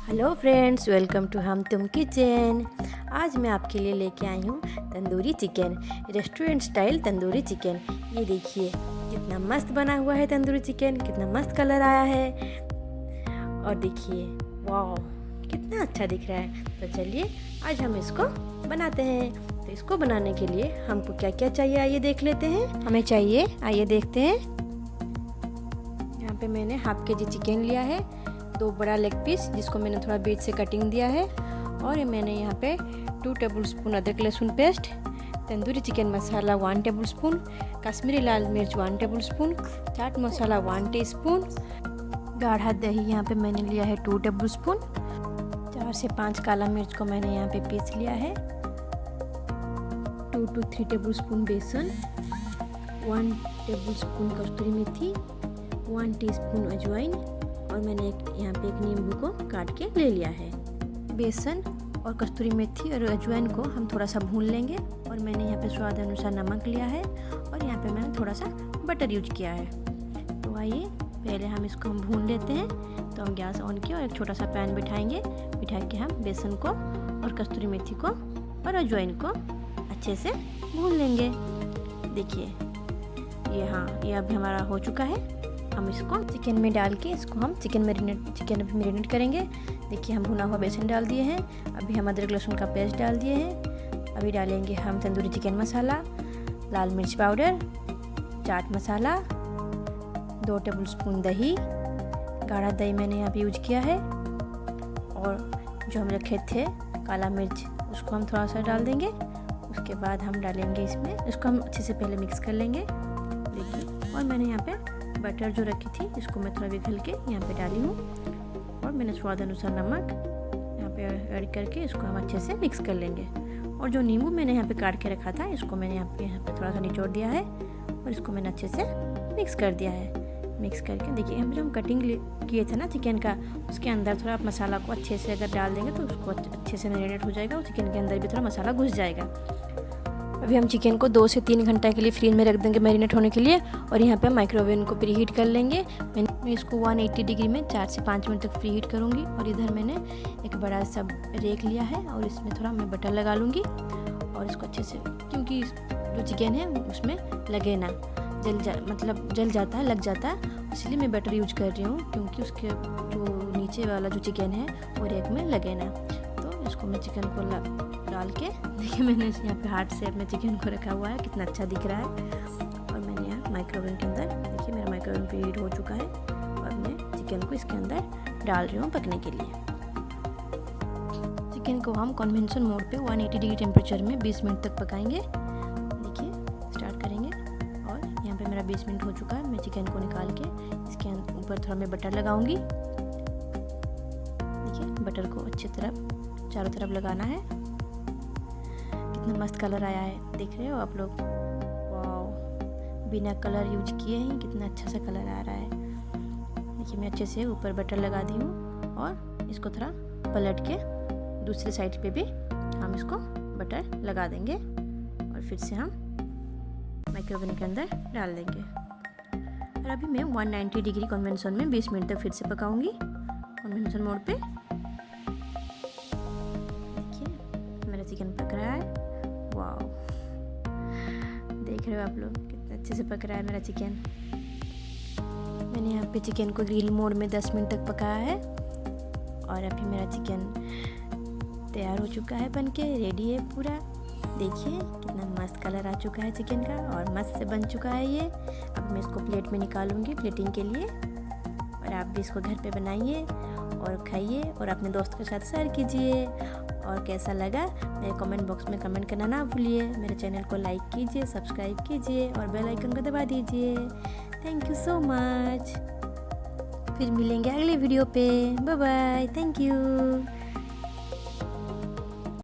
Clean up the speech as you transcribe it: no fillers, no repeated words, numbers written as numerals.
Hello friends, welcome to हम तुम kitchen. आज मैं आपके लिए लेके आई हूँ tandoori chicken, restaurant style tandoori chicken. ये देखिए कितना मस्त बना हुआ है तंदूरी चिकन, कितना मस्त कलर आया है। और देखिए वाह कितना अच्छा दिख रहा है। तो चलिए आज हम इसको बनाते हैं। तो इसको बनाने के लिए हमको क्या क्या चाहिए आइए देख लेते हैं। हमें चाहिए, आइए देखते हैं। यहाँ पे मैंने हाफ के जी चिकन लिया है, 2 बड़ा लेग पीस जिसको मैंने थोड़ा बीच से कटिंग दिया है। और मैंने यहाँ पे 2 टेबलस्पून अदरक लहसुन पेस्ट, तंदूरी चिकन मसाला 1 टेबलस्पून, कश्मीरी लाल मिर्च 1 टेबलस्पून, चाट मसाला 1 टीस्पून, गाढ़ा दही यहाँ पे मैंने लिया है 2 टेबलस्पून, 4 से 5 काला मिर्च को मैंने यहाँ पे पीस लिया है, 2 to 3 टेबलस्पून बेसन, 1 टेबलस्पून कस्तूरी मेथी, 1 टीस्पून अजवाइन, और मैंने यहाँ पे एक नींबू को काट के ले लिया है। बेसन और कस्तूरी मेथी और अजवाइन को हम थोड़ा सा भून लेंगे। और मैंने यहाँ पे स्वाद अनुसार नमक लिया है और यहाँ पे मैंने थोड़ा सा बटर यूज किया है। तो आइए पहले हम इसको हम भून लेते हैं। तो हम गैस ऑन किया और एक छोटा सा पैन बिठा के हम बेसन को और कस्तूरी मेथी को और अजवाइन को अच्छे से भून लेंगे। देखिए ये अभी हमारा हो चुका है। हम इसको चिकन में डाल के इसको हम चिकन मैरिनेट करेंगे। देखिए हम भुना हुआ बेसन डाल दिए हैं। अभी हम अदरक लहसुन का पेस्ट डाल दिए हैं। अभी डालेंगे हम तंदूरी चिकन मसाला, लाल मिर्च पाउडर, चाट मसाला, 2 टेबलस्पून दही, गाढ़ा दही मैंने यहाँ पे यूज किया है। और जो हम रखे थे काला मिर्च उसको हम थोड़ा सा डाल देंगे। उसके बाद हम डालेंगे इसमें, इसको हम अच्छे से पहले मिक्स कर लेंगे। देखिए और मैंने यहाँ पे बटर जो रखी थी इसको मैं थोड़ा पिघल के यहाँ पे डाली हूँ। और मैंने स्वाद अनुसार नमक यहाँ पे ऐड करके इसको हम अच्छे से मिक्स कर लेंगे। और जो नींबू मैंने यहाँ पे काट के रखा था इसको मैंने यहाँ पे थोड़ा सा निचोड़ दिया है और इसको मैंने अच्छे से मिक्स कर दिया है। मिक्स करके देखिए हम कटिंग किए थे ना चिकन का, उसके अंदर थोड़ा मसाला को अच्छे से अगर डाल देंगे तो उसको अच्छे से मैरिनेट हो जाएगा और चिकन के अंदर भी थोड़ा मसाला घुस जाएगा। अभी हम चिकन को 2 से 3 घंटा के लिए फ्रीज में रख देंगे मैरिनेट होने के लिए। और यहाँ पे माइक्रोवेव को प्रीहीट कर लेंगे। मैं इसको 180 डिग्री में 4 से 5 मिनट तक प्रीहीट करूँगी। और इधर मैंने एक बड़ा सा रेक लिया है और इसमें थोड़ा मैं बटर लगा लूँगी। और इसको अच्छे से, क्योंकि जो चिकन है उसमें लगे ना, जल जाता है, लग जाता है, इसलिए मैं बटर यूज कर रही हूँ, क्योंकि उसके जो नीचे वाला जो चिकन है वो रेक में लगे ना। तो इसको मैं चिकन को डाल के, देखिए मैंने यहाँ पे हार्ट शेप में चिकन को रखा हुआ है, कितना अच्छा दिख रहा है। और मैंने यहाँ माइक्रोवेव के अंदर, देखिए मेरा माइक्रोवेव प्रीहीट हो चुका है और मैं चिकन को इसके अंदर डाल रही हूँ पकने के लिए। चिकन को हम कन्वेंशन मोड पे 180 डिग्री टेम्परेचर में 20 मिनट तक पकाएंगे। देखिए स्टार्ट करेंगे और यहाँ पे मेरा 20 मिनट हो चुका है। मैं चिकन को निकाल के इसके ऊपर थोड़ा मैं बटर लगाऊंगी। देखिए बटर को अच्छी तरफ चारों तरफ लगाना है। कितना मस्त कलर आया है, देख रहे हो आप लोग। वाह, बिना कलर यूज किए ही कितना अच्छा सा कलर आ रहा है। देखिए मैं अच्छे से ऊपर बटर लगा दी हूँ और इसको थोड़ा पलट के दूसरी साइड पे भी हम इसको बटर लगा देंगे और फिर से हम माइक्रोवेव के अंदर डाल देंगे। और अभी मैं 190 डिग्री कन्वेंशन में 20 मिनट तक फिर से पकाऊंगी कन्वेंशन मोड पे। देखिए मेरा चिकन पक रहा है। वाह, देख रहे हो आप लोग कितना अच्छे से पक रहा है मेरा चिकन। मैंने यहाँ पे चिकन को ग्रिल मोड में 10 मिनट तक पकाया है। और अभी मेरा चिकन तैयार हो चुका है, बनके रेडी है पूरा। देखिए कितना मस्त कलर आ चुका है चिकन का और मस्त से बन चुका है ये। अब मैं इसको प्लेट में निकालूंगी प्लेटिंग के लिए। और आप भी इसको घर पे बनाइए और खाइए और अपने दोस्त के साथ शेयर कीजिए। और कैसा लगा मेरे कमेंट बॉक्स में कमेंट करना ना भूलिए। मेरे चैनल को लाइक कीजिए, सब्सक्राइब कीजिए और बेल आइकन को दबा दीजिए। Thank you so much. फिर मिलेंगे अगले वीडियो पे। Bye bye, thank you.